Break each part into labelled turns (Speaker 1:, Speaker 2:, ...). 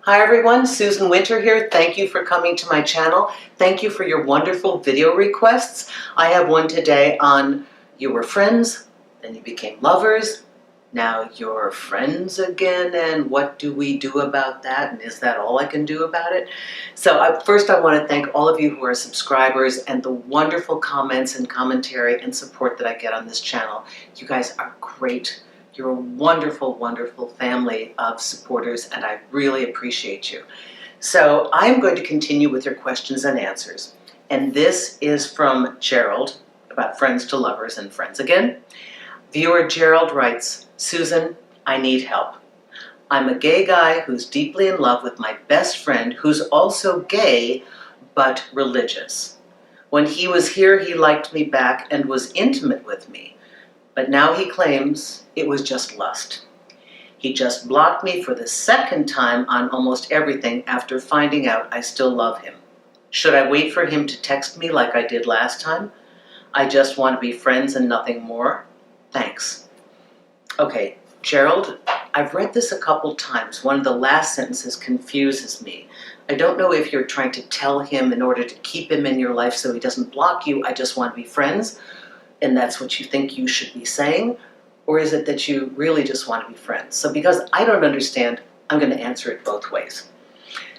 Speaker 1: Hi everyone, Susan Winter here. Thank you for coming to my channel. Thank you for your wonderful video requests. I have one today on you were friends, then you became lovers, now you're friends again, and what do we do about that, and is that all I can do about it? So first I want to thank all of you who are subscribers and the wonderful comments and commentary and support that I get on this channel. You guys are great. You're a wonderful, wonderful family of supporters, and I really appreciate you. So I'm going to continue with your questions and answers. And this is from Gerald, about friends to lovers and friends again. Viewer Gerald writes, Susan, I need help. I'm a gay guy who's deeply in love with my best friend who's also gay, but religious. When he was here, he liked me back and was intimate with me. But now he claims it was just lust. He just blocked me for the second time on almost everything after finding out I still love him. Should I wait for him to text me like I did last time? I just want to be friends and nothing more. Thanks. Okay, Gerald, I've read this a couple times. One of the last sentences confuses me. I don't know if you're trying to tell him in order to keep him in your life so he doesn't block you, I just want to be friends, and that's what you think you should be saying, or is it that you really just want to be friends? So because I don't understand, I'm going to answer it both ways.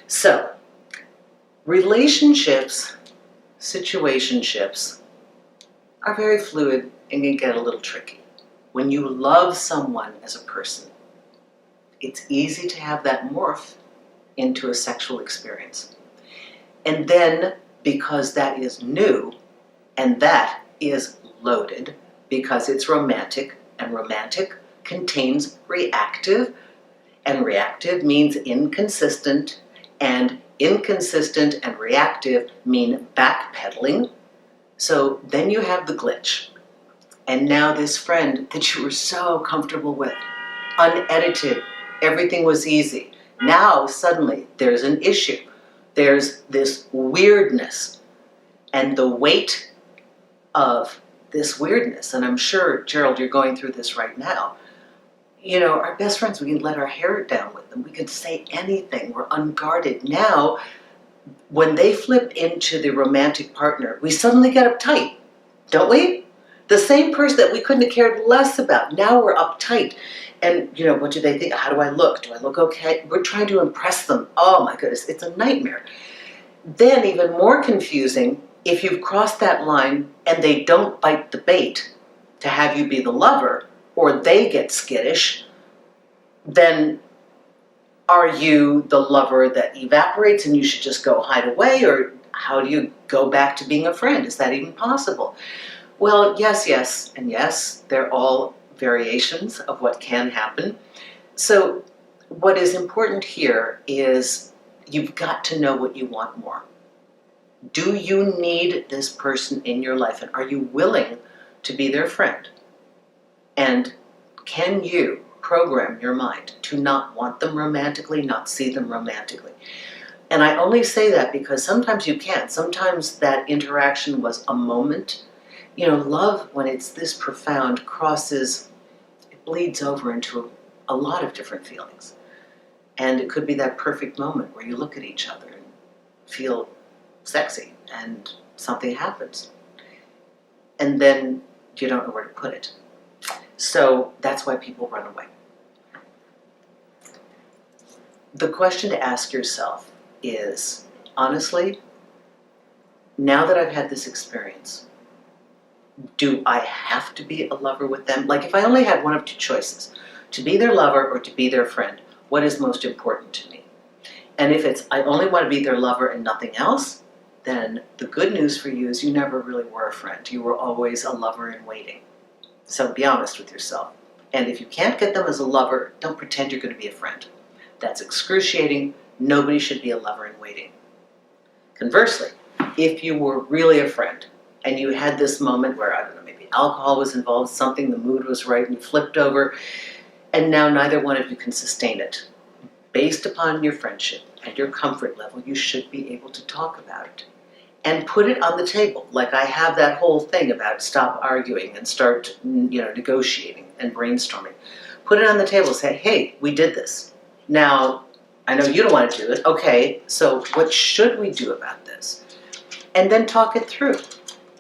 Speaker 1: So, relationships, situationships, are very fluid and can get a little tricky. When you love someone as a person, it's easy to have that morph into a sexual experience. And then, because that is new, and that is loaded, because it's romantic, and romantic contains reactive, and reactive means inconsistent, and inconsistent and reactive mean backpedaling. So then you have the glitch. And now this friend that you were so comfortable with, unedited, everything was easy. Now suddenly there's an issue. There's this weirdness, and the weight of this weirdness, and I'm sure, Gerald, you're going through this right now. You know, our best friends, we can let our hair down with them. We can say anything. We're unguarded. Now, when they flip into the romantic partner, we suddenly get uptight, don't we? The same person that we couldn't have cared less about, now we're uptight. And, you know, what do they think? How do I look? Do I look okay? We're trying to impress them. Oh my goodness, it's a nightmare. Then, even more confusing, if you've crossed that line and they don't bite the bait to have you be the lover, or they get skittish, then are you the lover that evaporates and you should just go hide away, or how do you go back to being a friend? Is that even possible? Well, yes, and yes, they're all variations of what can happen. So what is important here is you've got to know what you want more. Do you need this person in your life, and are you willing to be their friend? And can you program your mind to not want them romantically, not see them romantically? And I only say that because sometimes you can't. Sometimes that interaction was a moment. You know, love, when it's this profound, it bleeds over into a lot of different feelings. And it could be that perfect moment where you look at each other and feel sexy, and something happens. And then you don't know where to put it. So that's why people run away. The question to ask yourself is, honestly, now that I've had this experience, do I have to be a lover with them? Like, if I only had one of two choices, to be their lover or to be their friend, what is most important to me? And if it's, I only want to be their lover and nothing else, then the good news for you is you never really were a friend. You were always a lover in waiting. So be honest with yourself. And if you can't get them as a lover, don't pretend you're going to be a friend. That's excruciating. Nobody should be a lover in waiting. Conversely, if you were really a friend and you had this moment where, I don't know, maybe alcohol was involved, something, the mood was right, and you flipped over, and now neither one of you can sustain it, based upon your friendship and your comfort level, you should be able to talk about it. And put it on the table, like I have that whole thing about stop arguing and start, negotiating and brainstorming. Put it on the table, say, hey, we did this. Now, I know you don't want to do it. Okay, so what should we do about this? And then talk it through.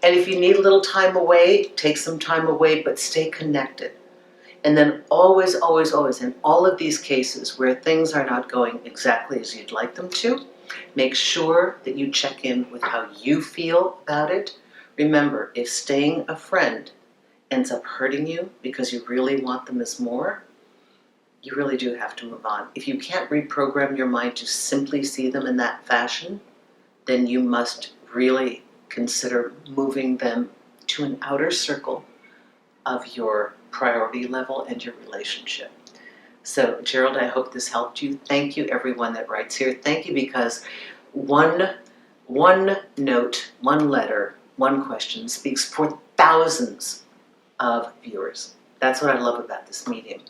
Speaker 1: And if you need a little time away, take some time away, but stay connected. And then always, always, always, in all of these cases where things are not going exactly as you'd like them to, make sure that you check in with how you feel about it. Remember, if staying a friend ends up hurting you because you really want them as more, you really do have to move on. If you can't reprogram your mind to simply see them in that fashion, then you must really consider moving them to an outer circle of your priority level and your relationship. So, Gerald, I hope this helped you. Thank you, everyone that writes here. Thank you, because one note, one letter, one question speaks for thousands of viewers. That's what I love about this medium.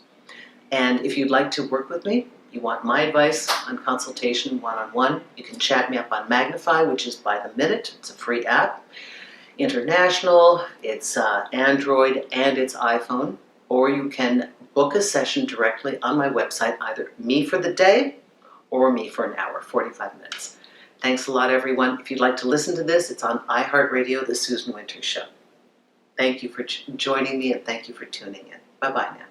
Speaker 1: And if you'd like to work with me, you want my advice on consultation one-on-one, you can chat me up on Magnifi, which is by the minute. It's a free app. International, it's Android and it's iPhone. Or you can book a session directly on my website, either me for the day or me for an hour, 45 minutes. Thanks a lot, everyone. If you'd like to listen to this, it's on iHeartRadio, The Susan Winters Show. Thank you for joining me, and thank you for tuning in. Bye-bye now.